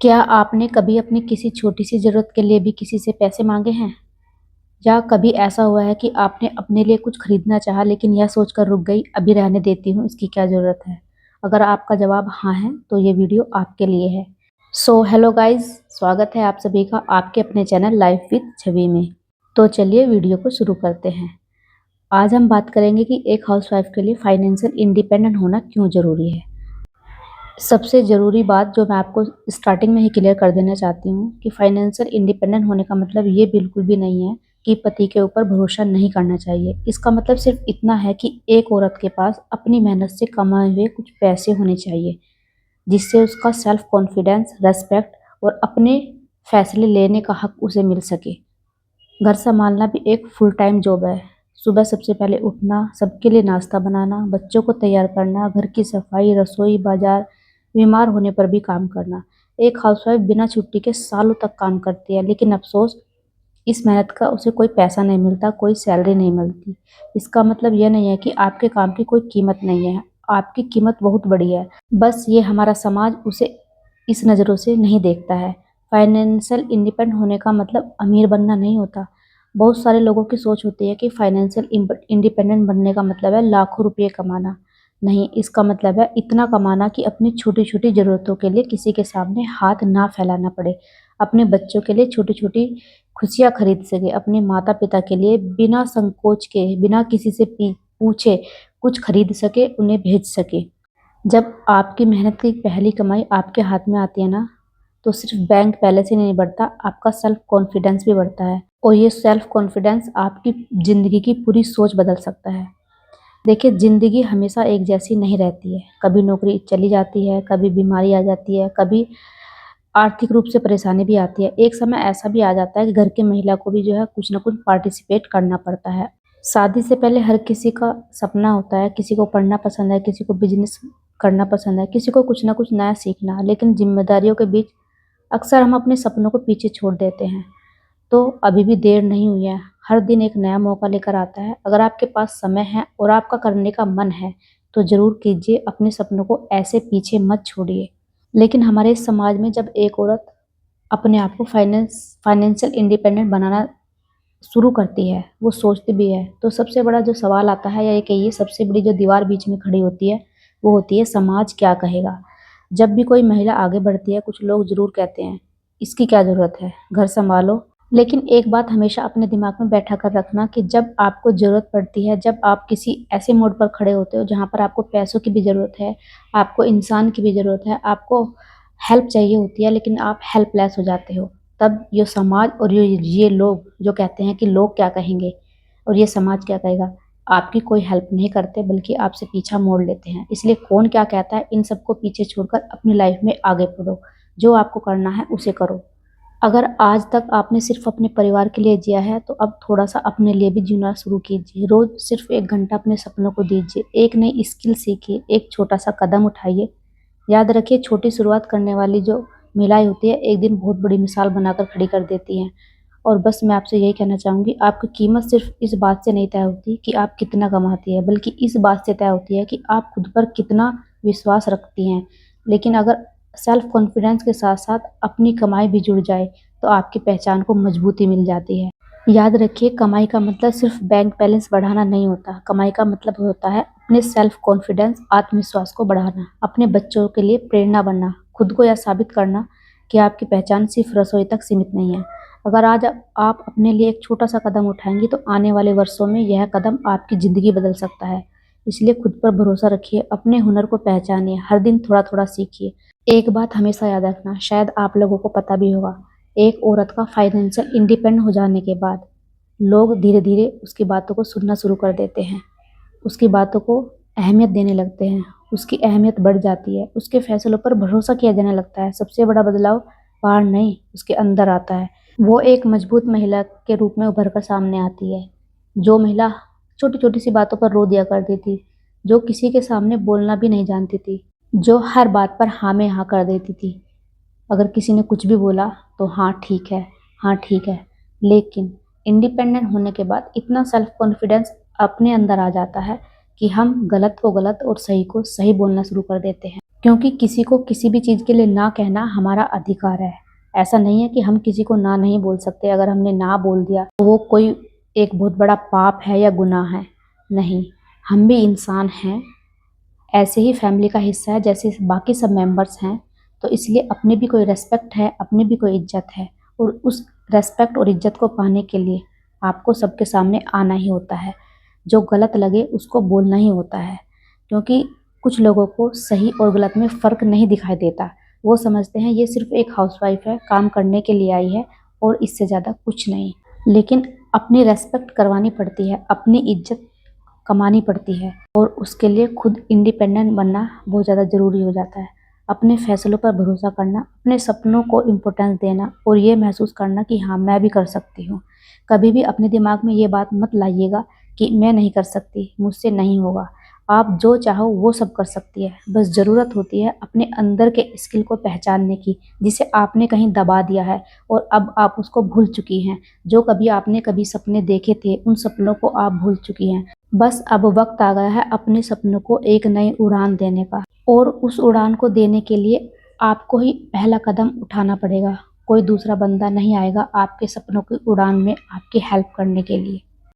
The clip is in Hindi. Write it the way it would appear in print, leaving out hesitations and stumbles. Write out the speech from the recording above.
क्या आपने कभी अपनी किसी छोटी सी ज़रूरत के लिए भी किसी से पैसे माँगे हैं? या कभी ऐसा हुआ है कि आपने अपने लिए कुछ खरीदना चाहा लेकिन यह सोचकर रुक गई, अभी रहने देती हूँ, इसकी क्या ज़रूरत है? अगर आपका जवाब हाँ है, तो ये वीडियो आपके लिए है। सो हेलो गाइज़, स्वागत है आप सभी का आपके अपने चैनल लाइफ विद छवि में। तो चलिए वीडियो को शुरू करते हैं। आज हम बात करेंगे कि एक हाउसवाइफ के लिए फाइनेंशियल इंडिपेंडेंट होना क्यों ज़रूरी है। सबसे ज़रूरी बात जो मैं आपको स्टार्टिंग में ही क्लियर कर देना चाहती हूँ कि फाइनेंशियल इंडिपेंडेंट होने का मतलब ये बिल्कुल भी नहीं है कि पति के ऊपर भरोसा नहीं करना चाहिए। इसका मतलब सिर्फ इतना है कि एक औरत के पास अपनी मेहनत से कमाए हुए कुछ पैसे होने चाहिए, जिससे उसका सेल्फ कॉन्फिडेंस, रेस्पेक्ट और अपने फैसले लेने का हक उसे मिल सके। घर संभालना भी एक फुल टाइम जॉब है। सुबह सबसे पहले उठना, सबके लिए नाश्ता बनाना, बच्चों को तैयार करना, घर की सफाई, रसोई, बाजार, बीमार होने पर भी काम करना। एक हाउसवाइफ बिना छुट्टी के सालों तक काम करती है, लेकिन अफसोस इस मेहनत का उसे कोई पैसा नहीं मिलता, कोई सैलरी नहीं मिलती। इसका मतलब यह नहीं है कि आपके काम की कोई कीमत नहीं है। आपकी कीमत बहुत बड़ी है। बस ये हमारा समाज उसे इस नज़रों से नहीं देखता है। फाइनेंशियल इंडिपेंडेंट होने का मतलब अमीर बनना नहीं होता। बहुत सारे लोगों की सोच होती है कि फाइनेंशियल इंडिपेंडेंट बनने का मतलब है लाखों रुपये कमाना। नहीं, इसका मतलब है इतना कमाना कि अपनी छोटी-छोटी ज़रूरतों के लिए किसी के सामने हाथ ना फैलाना पड़े। अपने बच्चों के लिए छोटी-छोटी खुशियाँ खरीद सके, अपने माता-पिता के लिए बिना संकोच के, बिना किसी से पूछे कुछ खरीद सके, उन्हें भेज सके। जब आपकी मेहनत की पहली कमाई आपके हाथ में आती है ना, तो सिर्फ बैंक बैलेंस ही नहीं बढ़ता, आपका सेल्फ कॉन्फिडेंस भी बढ़ता है। और ये सेल्फ कॉन्फिडेंस आपकी ज़िंदगी की पूरी सोच बदल सकता है। देखिए, ज़िंदगी हमेशा एक जैसी नहीं रहती है। कभी नौकरी चली जाती है, कभी बीमारी आ जाती है, कभी आर्थिक रूप से परेशानी भी आती है। एक समय ऐसा भी आ जाता है कि घर की महिला को भी जो है कुछ न कुछ पार्टिसिपेट करना पड़ता है। शादी से पहले हर किसी का सपना होता है, किसी को पढ़ना पसंद है, किसी को बिज़नेस करना पसंद है, किसी को कुछ न कुछ नया सीखना। लेकिन ज़िम्मेदारियों के बीच अक्सर हम अपने सपनों को पीछे छोड़ देते हैं। तो अभी भी देर नहीं हुई है, हर दिन एक नया मौका लेकर आता है। अगर आपके पास समय है और आपका करने का मन है, तो ज़रूर कीजिए, अपने सपनों को ऐसे पीछे मत छोड़िए। लेकिन हमारे समाज में जब एक औरत अपने आप को फाइनेंशियल इंडिपेंडेंट बनाना शुरू करती है, वो सोचती भी है, तो सबसे बड़ा जो सवाल आता है या ये कहिए सबसे बड़ी जो दीवार बीच में खड़ी होती है, वो होती है समाज क्या कहेगा। जब भी कोई महिला आगे बढ़ती है, कुछ लोग ज़रूर कहते हैं, इसकी क्या ज़रूरत है, घर सँभालो। लेकिन एक बात हमेशा अपने दिमाग में बैठा कर रखना कि जब आपको ज़रूरत पड़ती है, जब आप किसी ऐसे मोड़ पर खड़े होते हो जहाँ पर आपको पैसों की भी ज़रूरत है, आपको इंसान की भी ज़रूरत है, आपको हेल्प चाहिए होती है, लेकिन आप हेल्पलेस हो जाते हो। तब ये समाज और ये लोग जो कहते हैं कि लोग क्या कहेंगे और ये समाज क्या कहेगा, आपकी कोई हेल्प नहीं करते बल्कि आपसे पीछा मोड़ लेते हैं। इसलिए कौन क्या कहता है, इन सबको पीछे छोड़कर अपनी लाइफ में आगे बढ़ो। जो आपको करना है उसे करो। अगर आज तक आपने सिर्फ अपने परिवार के लिए जिया है, तो अब थोड़ा-सा अपने लिए भी जीना शुरू कीजिए। रोज़ सिर्फ 1 घंटा अपने सपनों को दीजिए, एक नई स्किल सीखिए, एक छोटा-सा कदम उठाइए। याद रखिए, छोटी शुरुआत करने वाली जो महिलाएँ होती है, एक दिन बहुत बड़ी मिसाल बनाकर खड़ी कर देती हैं। और बस मैं आपसे यही कहना चाहूँगी, आपकी कीमत सिर्फ इस बात से नहीं तय होती कि आप कितना कमाती हैं, बल्कि इस बात से तय होती है कि आप खुद पर कितना विश्वास रखती हैं। लेकिन अगर सेल्फ कॉन्फिडेंस के साथ-साथ अपनी कमाई भी जुड़ जाए, तो आपकी पहचान को मजबूती मिल जाती है। याद रखिए, कमाई का मतलब सिर्फ बैंक बैलेंस बढ़ाना नहीं होता। कमाई का मतलब होता है अपने सेल्फ कॉन्फिडेंस, आत्मविश्वास को बढ़ाना, अपने बच्चों के लिए प्रेरणा बनना, खुद को यह साबित करना कि आपकी पहचान सिर्फ रसोई तक सीमित नहीं है। अगर आज आप अपने लिए एक छोटा-सा कदम उठाएँगी, तो आने वाले वर्षों में यह कदम आपकी ज़िंदगी बदल सकता है। इसलिए खुद पर भरोसा रखिए, अपने हुनर को पहचानिए, हर दिन थोड़ा-थोड़ा सीखिए। एक बात हमेशा याद रखना, शायद आप लोगों को पता भी होगा, एक औरत का फाइनेंशियल इंडिपेंडेंट हो जाने के बाद लोग धीरे-धीरे उसकी बातों को सुनना शुरू कर देते हैं। उसकी बातों को अहमियत देने लगते हैं, उसकी अहमियत बढ़ जाती है, उसके फैसलों पर भरोसा किया जाने लगता है। सबसे बड़ा बदलाव बाहर नहीं, उसके अंदर आता है। वो एक मजबूत महिला के रूप में उभर कर सामने आती है। जो महिला छोटी-छोटी सी बातों पर रो दिया करती थी, जो किसी के सामने बोलना भी नहीं जानती थी, जो हर बात पर हाँ में हाँ कर देती थी। अगर किसी ने कुछ भी बोला तो हाँ ठीक है, हाँ ठीक है। लेकिन इंडिपेंडेंट होने के बाद इतना सेल्फ कॉन्फिडेंस अपने अंदर आ जाता है कि हम गलत को गलत और सही को सही बोलना शुरू कर देते हैं। क्योंकि किसी को किसी भी चीज़ के लिए ना कहना हमारा अधिकार है। ऐसा नहीं है कि हम किसी को ना नहीं बोल सकते, अगर हमने ना बोल दिया तो वो कोई एक बहुत बड़ा पाप है या गुनाह है। नहीं, हम भी इंसान हैं, ऐसे ही फैमिली का हिस्सा है जैसे बाकी सब मेंबर्स हैं। तो इसलिए अपनी भी कोई रिस्पेक्ट है, अपनी भी कोई इज्जत है, और उस रिस्पेक्ट और इज्जत को पाने के लिए आपको सबके सामने आना ही होता है। जो गलत लगे उसको बोलना ही होता है, क्योंकि कुछ लोगों को सही और गलत में फ़र्क नहीं दिखाई देता। वो समझते हैं ये सिर्फ एक हाउसवाइफ है, काम करने के लिए आई है और इससे ज़्यादा कुछ नहीं। लेकिन अपनी रेस्पेक्ट करवानी पड़ती है, अपनी इज्जत कमानी पड़ती है, और उसके लिए खुद इंडिपेंडेंट बनना बहुत ज़्यादा ज़रूरी हो जाता है। अपने फैसलों पर भरोसा करना, अपने सपनों को इम्पोर्टेंस देना, और ये महसूस करना कि हाँ, मैं भी कर सकती हूँ। कभी भी अपने दिमाग में ये बात मत लाइएगा कि मैं नहीं कर सकती, मुझसे नहीं होगा। आप जो चाहो वो सब कर सकती है, बस ज़रूरत होती है अपने अंदर के स्किल को पहचानने की, जिसे आपने कहीं दबा दिया है और अब आप उसको भूल चुकी हैं। जो कभी आपने कभी सपने देखे थे, उन सपनों को आप भूल चुकी हैं। बस अब वक्त आ गया है अपने सपनों को एक नई उड़ान देने का, और उस उड़ान को देने के लिए आपको ही पहला कदम उठाना पड़ेगा। कोई दूसरा बंदा नहीं आएगा आपके सपनों की उड़ान में आपकी हेल्प करने के लिए।